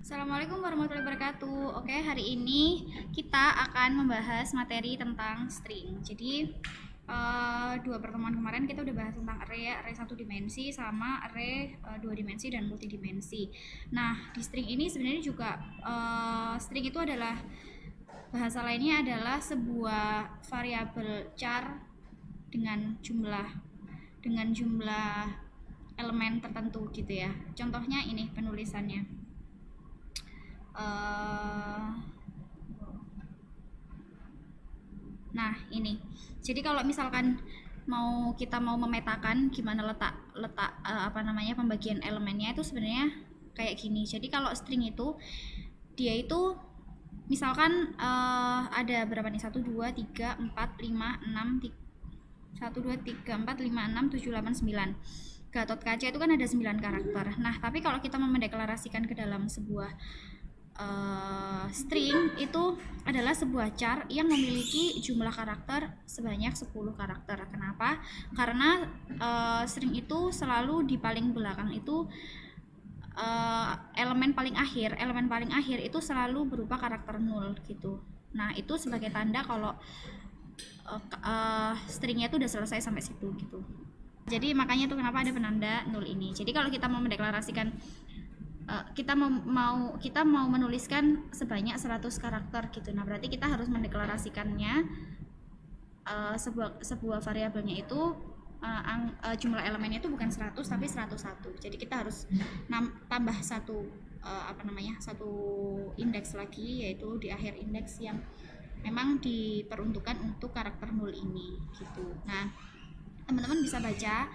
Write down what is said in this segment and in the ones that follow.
Assalamualaikum warahmatullahi wabarakatuh. Oke, hari ini kita akan membahas materi tentang string. Jadi dua pertemuan kemarin kita udah bahas tentang array satu dimensi sama array dua dimensi dan multidimensi. Nah, di string ini sebenarnya juga string itu adalah bahasa lainnya adalah sebuah variabel char dengan jumlah elemen tertentu gitu ya. Contohnya ini penulisannya. Nah ini, jadi kalau misalkan kita mau memetakan gimana letak pembagian elemennya itu sebenarnya kayak gini. Jadi kalau string itu dia itu misalkan ada berapa nih, 1 2 3 4 5 6 1 2 3 4 5 6 7 8 9. Gatot kaca itu kan ada 9 karakter. Nah, tapi kalau kita mendeklarasikan ke dalam sebuah string itu adalah sebuah char yang memiliki jumlah karakter sebanyak 10 karakter. Kenapa? Karena string itu selalu di paling belakang itu elemen paling akhir itu selalu berupa karakter 0 gitu. Nah, itu sebagai tanda kalau stringnya itu udah selesai sampai situ gitu. Jadi makanya tuh kenapa ada penanda 0 ini. Jadi kalau kita mau mendeklarasikan kita mau menuliskan sebanyak 100 karakter gitu. Nah, berarti kita harus mendeklarasikannya sebuah variabelnya itu jumlah elemennya itu bukan 100 tapi 101. Jadi kita harus tambah satu satu indeks lagi, yaitu di akhir indeks yang memang diperuntukkan untuk karakter 0 ini gitu. Nah, teman-teman bisa baca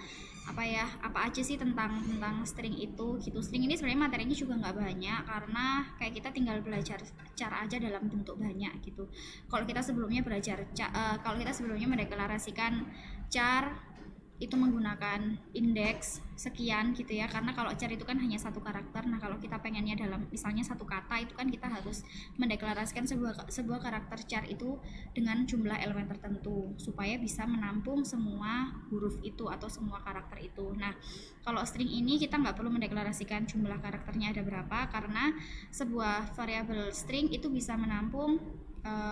apa aja sih tentang string itu gitu. String ini sebenarnya materinya juga nggak banyak karena kayak kita tinggal belajar cara aja dalam bentuk banyak gitu. Kalau kita sebelumnya mendeklarasikan char itu menggunakan indeks sekian gitu ya, karena kalau char itu kan hanya satu karakter. Nah, kalau kita pengennya dalam misalnya satu kata itu kan kita harus mendeklarasikan sebuah karakter char itu dengan jumlah elemen tertentu supaya bisa menampung semua huruf itu atau semua karakter itu. Nah, kalau string ini kita nggak perlu mendeklarasikan jumlah karakternya ada berapa, karena sebuah variabel string itu bisa menampung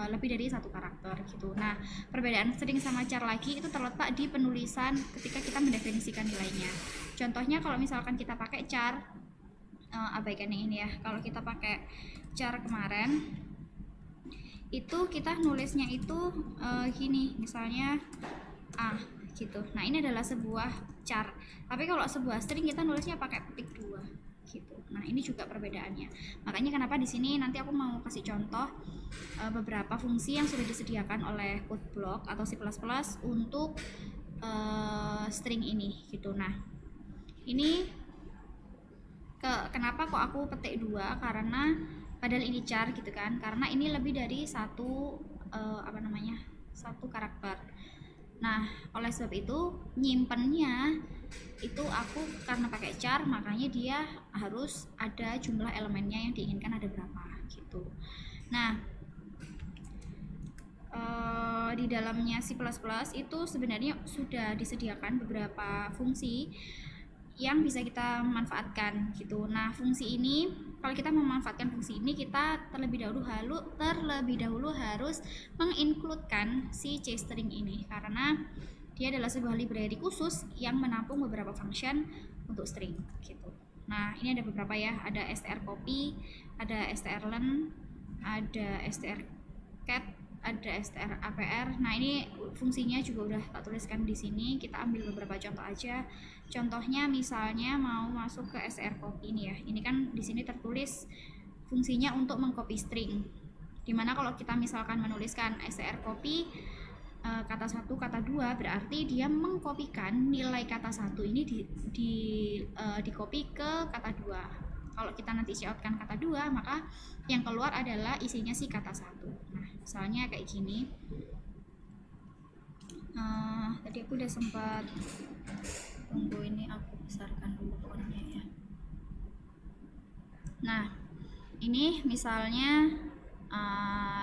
lebih dari satu karakter gitu. Nah, perbedaan string sama char lagi itu terletak di penulisan ketika kita mendefinisikan nilainya. Contohnya kalau misalkan kita pakai char, abaikan yang ini ya. Kalau kita pakai char kemarin, itu kita nulisnya itu gini, misalnya gitu. Nah, ini adalah sebuah char. Tapi kalau sebuah string kita nulisnya pakai petik 2 gitu. Nah, ini juga perbedaannya. Makanya kenapa di sini nanti aku mau kasih contoh beberapa fungsi yang sudah disediakan oleh Codeblock atau C++ untuk string ini gitu. Nah, ini kenapa kok aku petik 2, karena padahal ini char gitu kan, karena ini lebih dari satu satu karakter. Nah, oleh sebab itu nyimpennya itu aku karena pakai char, makanya dia harus ada jumlah elemennya yang diinginkan ada berapa gitu. Nah, di dalamnya C++ itu sebenarnya sudah disediakan beberapa fungsi yang bisa kita manfaatkan gitu. Nah, fungsi ini kalau kita memanfaatkan fungsi ini, kita terlebih dahulu harus mengincludekan si CString ini, karena dia adalah sebuah library khusus yang menampung beberapa function untuk string gitu. Nah, ini ada beberapa ya, ada strcopy, ada strlen, ada strcat, ada strapr. Nah, ini fungsinya juga udah tak tuliskan di sini. Kita ambil beberapa contoh aja. Contohnya misalnya mau masuk ke strcopy ini ya. Ini kan di sini tertulis fungsinya untuk mengcopy string. Dimana kalau kita misalkan menuliskan strcopy kata 1, kata 2, berarti dia mengkopikan nilai kata 1 ini di copy ke kata 2. Kalau kita nanti coutkan kata 2, maka yang keluar adalah isinya si kata 1. Nah, misalnya kayak gini. Tadi aku udah sempat tunggu, ini aku besarkan dulu fontnya ya. Nah, ini misalnya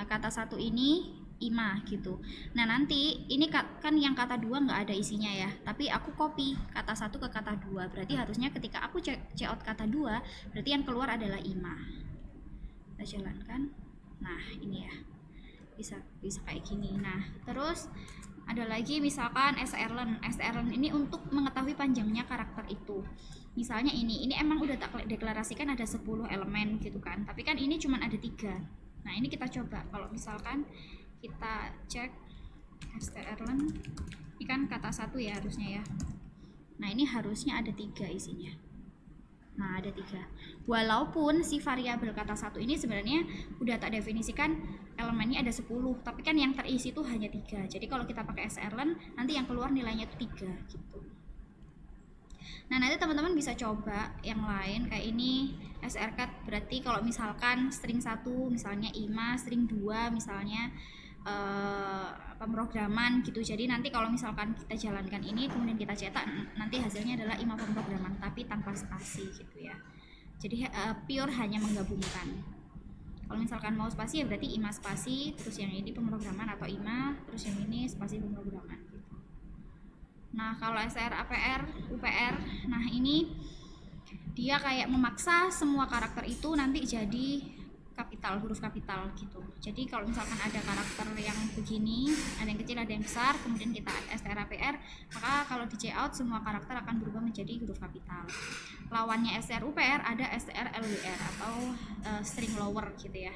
kata 1 ini IMA gitu. Nah, nanti ini kan yang kata 2 nggak ada isinya ya, tapi aku copy kata 1 ke kata 2. Berarti harusnya ketika aku check out kata 2, berarti yang keluar adalah IMA kita jalankan. Nah ini ya, bisa kayak gini. Nah terus ada lagi misalkan strlen. Strlen ini untuk mengetahui panjangnya karakter itu. Misalnya ini emang udah tak deklarasikan ada 10 elemen gitu kan, tapi kan ini cuma ada 3. Nah ini kita coba, kalau misalkan kita cek strlen, ini kan kata 1 ya harusnya ya. Nah ini harusnya ada 3 isinya. Nah ada 3, walaupun si variabel kata 1 ini sebenarnya udah tak definisikan elemennya ada 10, tapi kan yang terisi itu hanya 3. Jadi kalau kita pakai strlen, nanti yang keluar nilainya itu 3 gitu. Nah nanti teman-teman bisa coba yang lain kayak ini srcat, berarti kalau misalkan string 1 misalnya IMA, string 2 misalnya pemrograman gitu. Jadi nanti kalau misalkan kita jalankan ini kemudian kita cetak, nanti hasilnya adalah IMA pemrograman tapi tanpa spasi gitu ya. Jadi pure hanya menggabungkan. Kalau misalkan mau spasi ya berarti IMA spasi, terus yang ini pemrograman atau IMA, terus yang ini spasi pemrograman gitu. Nah kalau SR, APR, UPR, nah ini dia kayak memaksa semua karakter itu nanti jadi kapital, huruf kapital gitu. Jadi kalau misalkan ada karakter yang begini, ada yang kecil ada yang besar, kemudian kita strapr, maka kalau di cout semua karakter akan berubah menjadi huruf kapital. Lawannya strupr ada strlwr atau string lower gitu ya.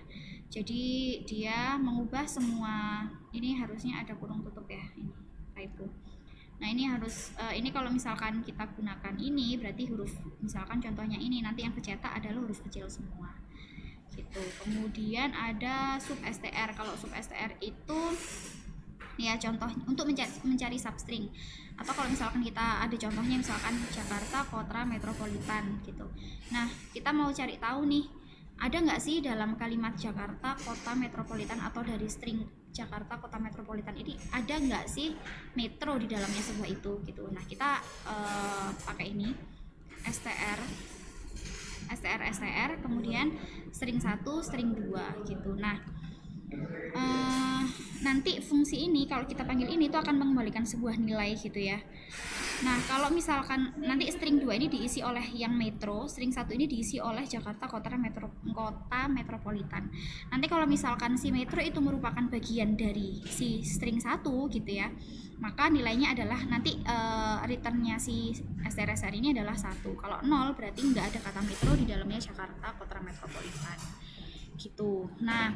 Jadi dia mengubah semua, ini harusnya ada kurung tutup ya, ini typo. Nah ini harus ini kalau misalkan kita gunakan ini berarti huruf, misalkan contohnya ini nanti yang kecetak adalah huruf kecil semua gitu. Kemudian ada sub str. Kalau sub str itu ya contoh untuk mencari substring, atau kalau misalkan kita ada contohnya misalkan Jakarta Kota Metropolitan gitu. Nah kita mau cari tahu nih, ada nggak sih dalam kalimat Jakarta Kota Metropolitan atau dari string Jakarta Kota Metropolitan ini ada nggak sih metro di dalamnya sebuah itu gitu. Nah kita pakai ini str, kemudian string 1, string 2 gitu. Nah nanti fungsi ini kalau kita panggil ini itu akan mengembalikan sebuah nilai gitu ya. Nah kalau misalkan nanti string 2 ini diisi oleh yang metro, string 1 ini diisi oleh Jakarta Kota Metropolitan. Nanti kalau misalkan si metro itu merupakan bagian dari si string 1 gitu ya, maka nilainya adalah nanti returnnya si STR ini adalah 1. Kalau 0 berarti nggak ada kata metro di dalamnya Jakarta Kota Metropolitan gitu. Nah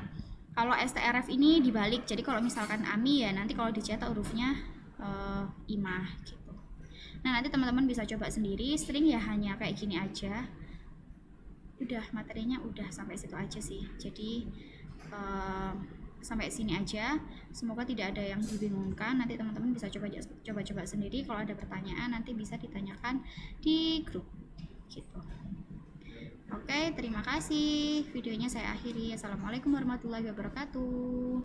kalau strf ini dibalik, jadi kalau misalkan AMI ya nanti kalau dicetak hurufnya IMA gitu. Nah nanti teman-teman bisa coba sendiri, string ya hanya kayak gini aja. Udah materinya udah sampai situ aja sih, jadi sampai sini aja. Semoga tidak ada yang dibingungkan. Nanti teman-teman bisa coba sendiri. Kalau ada pertanyaan nanti bisa ditanyakan di grup gitu. Oke, terima kasih. Videonya saya akhiri. Assalamualaikum warahmatullahi wabarakatuh.